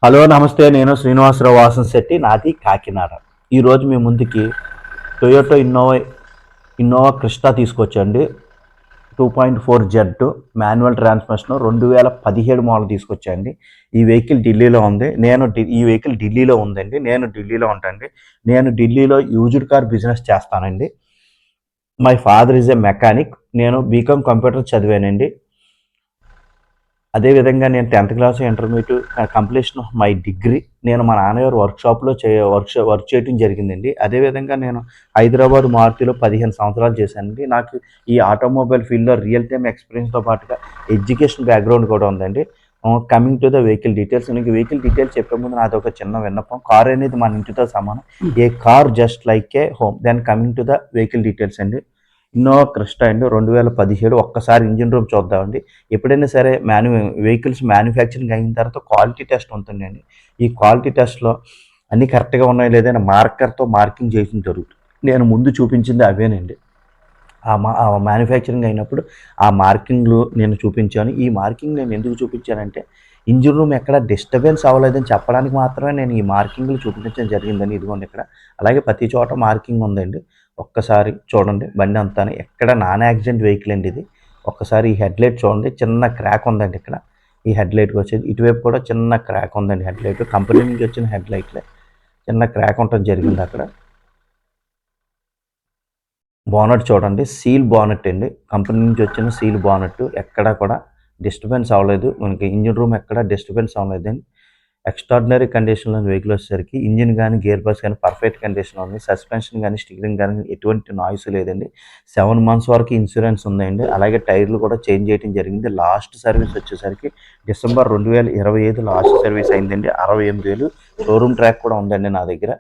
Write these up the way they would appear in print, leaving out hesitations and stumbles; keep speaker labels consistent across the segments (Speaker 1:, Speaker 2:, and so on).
Speaker 1: Hello నమస్తే. నేను శ్రీనివాసరావు వాసంశెట్టి, నాది కాకినాడ. ఈరోజు మీ ముందుకి టొయోటో ఇన్నోవా క్రిస్టా తీసుకొచ్చండి. 2.4 జెడ్ మాన్యువల్ ట్రాన్స్మిషన్ 2017 మోడల్ తీసుకొచ్చాండి. ఈ వెహికల్ ఢిల్లీలో ఉంది. ఈ వెహికల్ ఢిల్లీలో ఉందండి. నేను ఢిల్లీలో ఉంటానండి. నేను ఢిల్లీలో యూజ్డ్ కార్ బిజినెస్ చేస్తానండి. My father is a mechanic. నేను బీకామ్ కంప్యూటర్ చదివానండి. అదేవిధంగా నేను 10th class intermediate completion of my degree నేను మా నాన్నగారు వర్క్షాప్లో వర్క్ చేయడం జరిగిందండి. అదేవిధంగా నేను హైదరాబాద్ మారుతిలో 15 సంవత్సరాలు చేశానండి. నాకు ఈ ఆటోమొబైల్ ఫీల్డ్లో రియల్ టైమ్ ఎక్స్పీరియన్స్తో పాటుగా ఎడ్యుకేషన్ బ్యాక్గ్రౌండ్ కూడా ఉందండి. Coming to the vehicle details, నీకు వెహికల్ డీటెయిల్స్ చెప్పే ముందు నాది ఒక చిన్న విన్నపం. కార్ అనేది మన ఇంటితో సమానం. A car just like a home. Then coming to the vehicle details అండి. ఇన్నోవా క్రిస్టా అండి 2017. ఒక్కసారి ఇంజిన్ రూమ్ చూద్దామండి. ఎప్పుడైనా సరే వెహికల్స్ మ్యానుఫ్యాక్చరింగ్ అయిన తర్వాత క్వాలిటీ టెస్ట్ ఉంటుందండి. ఈ క్వాలిటీ టెస్ట్లో అన్నీ కరెక్ట్గా ఉన్నాయో లేదని మార్కర్తో మార్కింగ్ చేయడం జరుగుతుంది. నేను ముందు చూపించింది అవేనండి. ఆ మ్యానుఫ్యాక్చరింగ్ అయినప్పుడు ఆ మార్కింగ్లు నేను చూపించాను. ఈ మార్కింగ్ నేను ఎందుకు చూపించానంటే ఇంజిన్ రూమ్ ఎక్కడ డిస్టర్బెన్స్ అవ్వలేదని చెప్పడానికి మాత్రమే నేను ఈ మార్కింగ్లు చూపించడం జరిగిందని. ఇదిగోండి ఇక్కడ. అలాగే ప్రతి చోట మార్కింగ్ ఉందండి. ఒక్కసారి చూడండి. బండి అంతా ఎక్కడ నాన్ యాక్సిడెంట్ వెహికల్ అండి ఇది. ఒక్కసారి ఈ హెడ్లైట్ చూడండి. చిన్న క్రాక్ ఉందండి ఇక్కడ. ఈ హెడ్లైట్కి వచ్చేది ఇటువైపు కూడా చిన్న క్రాక్ ఉందండి. హెడ్లైట్ కంపెనీ నుంచి వచ్చిన హెడ్లైట్లే. చిన్న క్రాక్ ఉండటం జరిగింది అక్కడ. బోనట్ చూడండి. సీల్ బోనట్ అండి. కంపెనీ నుంచి వచ్చిన సీల్ బోనట్. ఎక్కడా కూడా డిస్టర్బెన్స్ అవ్వలేదు. మనకి ఇంజిన్ రూమ్ ఎక్కడ డిస్టర్బెన్స్ అవ్వలేదండి. ఎక్స్ట్రాడినరీ కండిషన్లో వెహికల్ వచ్చేసరికి ఇంజిన్ కానీ గేర్ బాక్స్ కానీ పర్ఫెక్ట్ కండిషన్లో ఉంది. సస్పెన్షన్ కానీ స్టీరింగ్ కానీ ఎటువంటి నాయిస్ లేదండి. 7 months వరకు ఇన్సూరెన్స్ ఉందండి. అలాగే టైర్లు కూడా చేంజ్ చేయడం జరిగింది. లాస్ట్ సర్వీస్ వచ్చేసరికి డిసెంబర్ 2025 లాస్ట్ సర్వీస్ అయిందండి. 68,000. షోరూమ్ ట్రాక్ కూడా ఉందండి నా దగ్గర.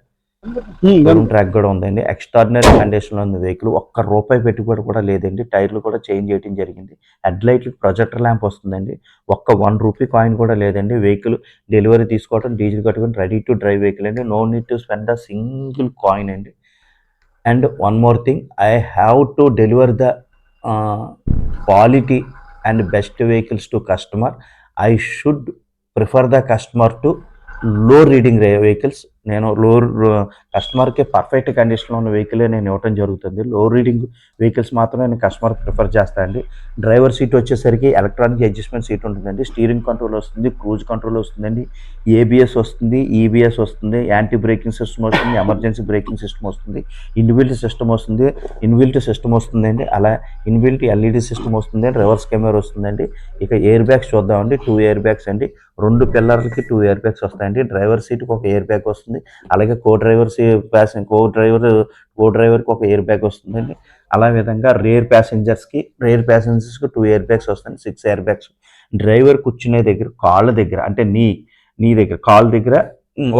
Speaker 1: షోరూమ్ ట్రాక్ కూడా ఉందండి. ఎక్స్ట్రాడినరీ కండిషన్లో ఉంది వెహికల్. ఒక్క రూపాయి పెట్టుబడి కూడా లేదండి. టైర్లు కూడా చేంజ్ చేయడం జరిగింది. హెడ్ లైట్ ప్రొజెక్టర్ ల్యాంప్ వస్తుందండి. ఒక్క 1 రూపీ కాయిన్ కూడా లేదండి. వెహికల్ డెలివరీ తీసుకోవడం, డీజిల్ కట్టుకొని రెడీ టు డ్రైవ్ వెహికల్ అండి. No need to spend a single coin అండి. And one more thing, I have to deliver the quality and best vehicles to customer. I should prefer the customer to low reading vehicles. నేను కస్టమర్కి perfect కండిషన్లో ఉన్న వెహికలే నేను ఇవ్వటం జరుగుతుంది. లో reading vehicles మాత్రమే నేను కస్టమర్ ప్రిఫర్ చేస్తానండి. డ్రైవర్ సీట్ వచ్చేసరికి ఎలక్ట్రానిక్ అడ్జస్ట్మెంట్ సీట్ ఉంటుందండి. స్టీరింగ్ కంట్రోల్ వస్తుంది, క్రూజ్ కంట్రోల్ వస్తుందండి, ఏబిఎస్ వస్తుంది, ఈబిఎస్ వస్తుంది, యాంటీ బ్రేకింగ్ సిస్టమ్ వస్తుంది, ఎమర్జెన్సీ బ్రేకింగ్ సిస్టమ్ వస్తుంది, ఇన్బిల్ట్ సిస్టమ్ వస్తుందండి. అలా ఇన్బిల్ట్ ఎల్ఈడి సిస్టమ్ వస్తుంది, రివర్స్ కెమెరా వస్తుందండి. ఇక ఎయిర్ బ్యాగ్స్ చూద్దామండి. 2 ఎయిర్ బ్యాగ్స్ అండి. 2 పిల్లర్లకి 2 ఎయిర్ బ్యాగ్స్ వస్తాయండి. డ్రైవర్ సీట్కి ఒక ఎయిర్ బ్యాగ్ వస్తుంది. అలాగే కో డ్రైవర్కి ఒక ఎయిర్ బ్యాగ్ వస్తుందండి. అలా విధంగా రేర్ ప్యాసింజర్స్కి 2 ఎయిర్ బ్యాగ్స్ వస్తాయండి. 6 ఎయిర్ బ్యాగ్స్. డ్రైవర్ కూర్చునే దగ్గర కాళ్ళ దగ్గర అంటే నీ దగ్గర కాళ్ళ దగ్గర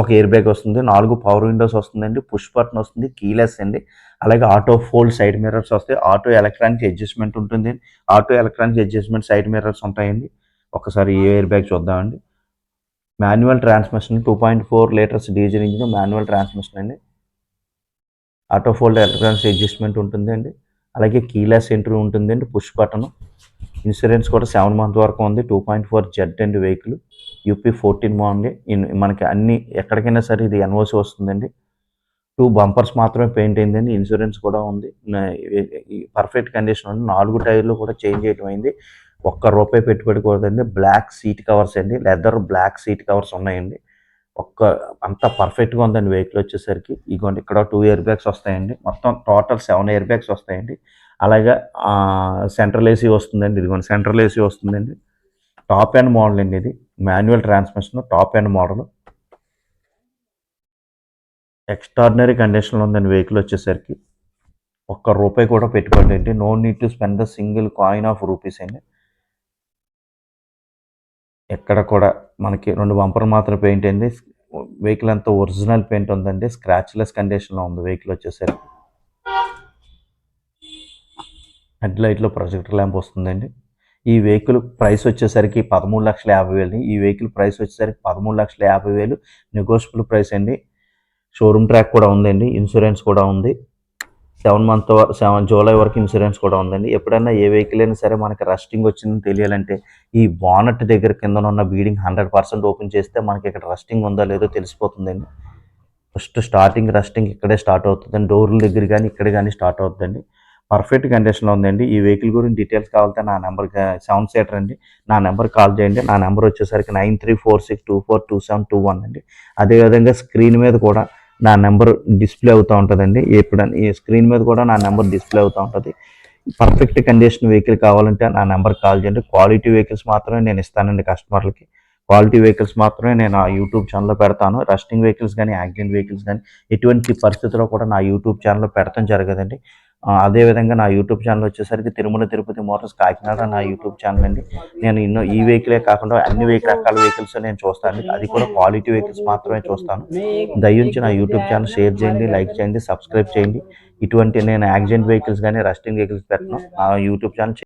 Speaker 1: ఒక ఎయిర్ బ్యాగ్ వస్తుంది. 4 పవర్ విండోస్ వస్తుందండి. పుష్ బటన్ వస్తుంది. కీలెస్ అండి. అలాగే ఆటో ఫోల్డ్ సైడ్ మిర్రర్స్ వస్తాయి. ఆటో ఎలక్ట్రానిక్ అడ్జస్ట్మెంట్ ఉంటుంది. Auto electronic adjustment side mirrors ఉంటాయండి. ఒకసారి ఈ ఎయిర్ బ్యాగ్ చూద్దామండి. Manual transmission 2.4 litres diesel engine manual transmission అండి. ఆటో ఫోల్డ్ ఎలక్ట్రానిక్స్ అడ్జస్ట్మెంట్ ఉంటుందండి. అలాగే కీలెస్ ఎంట్రీ ఉంటుందండి. Push button. ఇన్సూరెన్స్ కూడా 7 months వరకు ఉంది. 2.4 జెడ్ అండి వెహికల్. యూపీ 14 బాగుంది. మనకి అన్ని ఎక్కడికైనా సరే ఇది ఎన్ఓసి వస్తుందండి. 2 బంపర్స్ మాత్రమే పెయింట్ అయిందండి. ఇన్సూరెన్స్ కూడా ఉంది. పర్ఫెక్ట్ కండిషన్ ఉంది. 4 టైర్లు కూడా చేంజ్ చేయడం అయింది. ఒక్క రూపాయి పెట్టుబడి కూడదండి. బ్లాక్ సీట్ కవర్స్ అండి. లెదర్ బ్లాక్ సీట్ కవర్స్ ఉన్నాయండి. అంత పర్ఫెక్ట్గా ఉందండి వెహికల్ వచ్చేసరికి. ఇగోండి ఇక్కడ 2 ఎయిర్ బ్యాగ్స్ వస్తాయండి. మొత్తం టోటల్ 7 ఎయిర్ బ్యాగ్స్ వస్తాయండి. అలాగే సెంట్రల్ ఏసీ వస్తుందండి. ఇదిగోండి సెంట్రల్ ఏసీ వస్తుందండి. టాప్ ఎండ్ మోడల్ అండి ఇది. Manual transmission top end model. Extraordinary కండిషన్లో ఉందండి వెహికల్ వచ్చేసరికి. ఒక్క రూపాయి కూడా పెట్టుబడి అండి. No need to spend the single coin of rupees అండి. ఎక్కడ కూడా మనకి 2 బంపర్లు మాత్రం పెయింట్ అయింది. వెహికల్ అంతా ఒరిజినల్ పెయింట్ ఉందండి. స్క్రాచ్లెస్ కండిషన్లో ఉంది వెహికల్ వచ్చేసరికి. హెడ్ లైట్లో ప్రొజెక్టర్ ల్యాంప్ వస్తుందండి. ఈ వెహికల్ ప్రైస్ వచ్చేసరికి 13,50,000. ఈ వెహికల్ ప్రైస్ వచ్చేసరికి 13,50,000 నెగోషియబుల్ ప్రైస్ అండి. షోరూమ్ ట్రాక్ కూడా ఉందండి. ఇన్సూరెన్స్ కూడా ఉంది. జూలై వరకు ఇన్సూరెన్స్ కూడా ఉందండి. ఎప్పుడైనా ఏ వెహికల్ అయినా సరే మనకి రస్టింగ్ వచ్చిందని తెలియాలంటే ఈ బానెట్ దగ్గర కిందనున్న బీడింగ్ 100% ఓపెన్ చేస్తే మనకి ఇక్కడ రస్టింగ్ ఉందో లేదో తెలిసిపోతుందండి. ఫస్ట్ స్టార్టింగ్ రస్టింగ్ ఇక్కడే స్టార్ట్ అవుతుందండి. డోర్ల దగ్గర గానీ, ఇక్కడ గానీ స్టార్ట్ అవుద్దండి. పర్ఫెక్ట్ కండిషన్‌లో ఉందండి. ఈ వెహికల్ గురించి డీటెయిల్స్ కావాలంటే నా నంబర్‌కి 7 సీటర్ అండి. నా నంబర్‌కి కాల్ చేయండి. నా నంబర్ వచ్చేసరికి 9346242721 అండి. అదేవిధంగా స్క్రీన్ మీద కూడా నా నంబర్ డిస్‌ప్లే అవుతా ఉంటదండి. ఎప్పుడైనా ఈ స్క్రీన్ మీద కూడా నా నంబర్ డిస్‌ప్లే అవుతా ఉంటది. పర్ఫెక్ట్ కండిషన్ వెహికల్ కావాలంటే నా నంబర్‌కి కాల్ చేయండి. క్వాలిటీ వెహికల్స్ మాత్రమే నేను ఇస్తానండి కస్టమర్లకి. క్వాలిటీ వెహికల్స్ మాత్రమే నేను నా యూట్యూబ్ ఛానల్‌లో పెడతాను. రస్టింగ్ వెహికల్స్ గానీ, యాక్సిడెంట్ వెహికల్స్ గానీ ఎటువంటి పరిస్థితిలో కూడా నా యూట్యూబ్ ఛానల్‌లో పెడతం జరగదండి. అదేవిధంగా నా యూట్యూబ్ ఛానల్ వచ్చేసరికి తిరుమల తిరుపతి మోటార్స్ కాకినాడ నా యూట్యూబ్ ఛానల్ అండి. నేను ఈ వెహికలే కాకుండా అన్ని రకాల వెహికల్స్ నేను చూస్తానండి. అది కూడా క్వాలిటీ వెహికల్స్ మాత్రమే చూస్తాను. దయించి నా యూట్యూబ్ ఛానల్ షేర్ చేయండి, లైక్ చేయండి, సబ్స్క్రైబ్ చేయండి. ఇటువంటి నేను యాక్సిడెంట్ వెహికల్స్ గానీ, రస్టింగ్ వెహికల్స్ పెట్టను. నా యూట్యూబ్ ఛానల్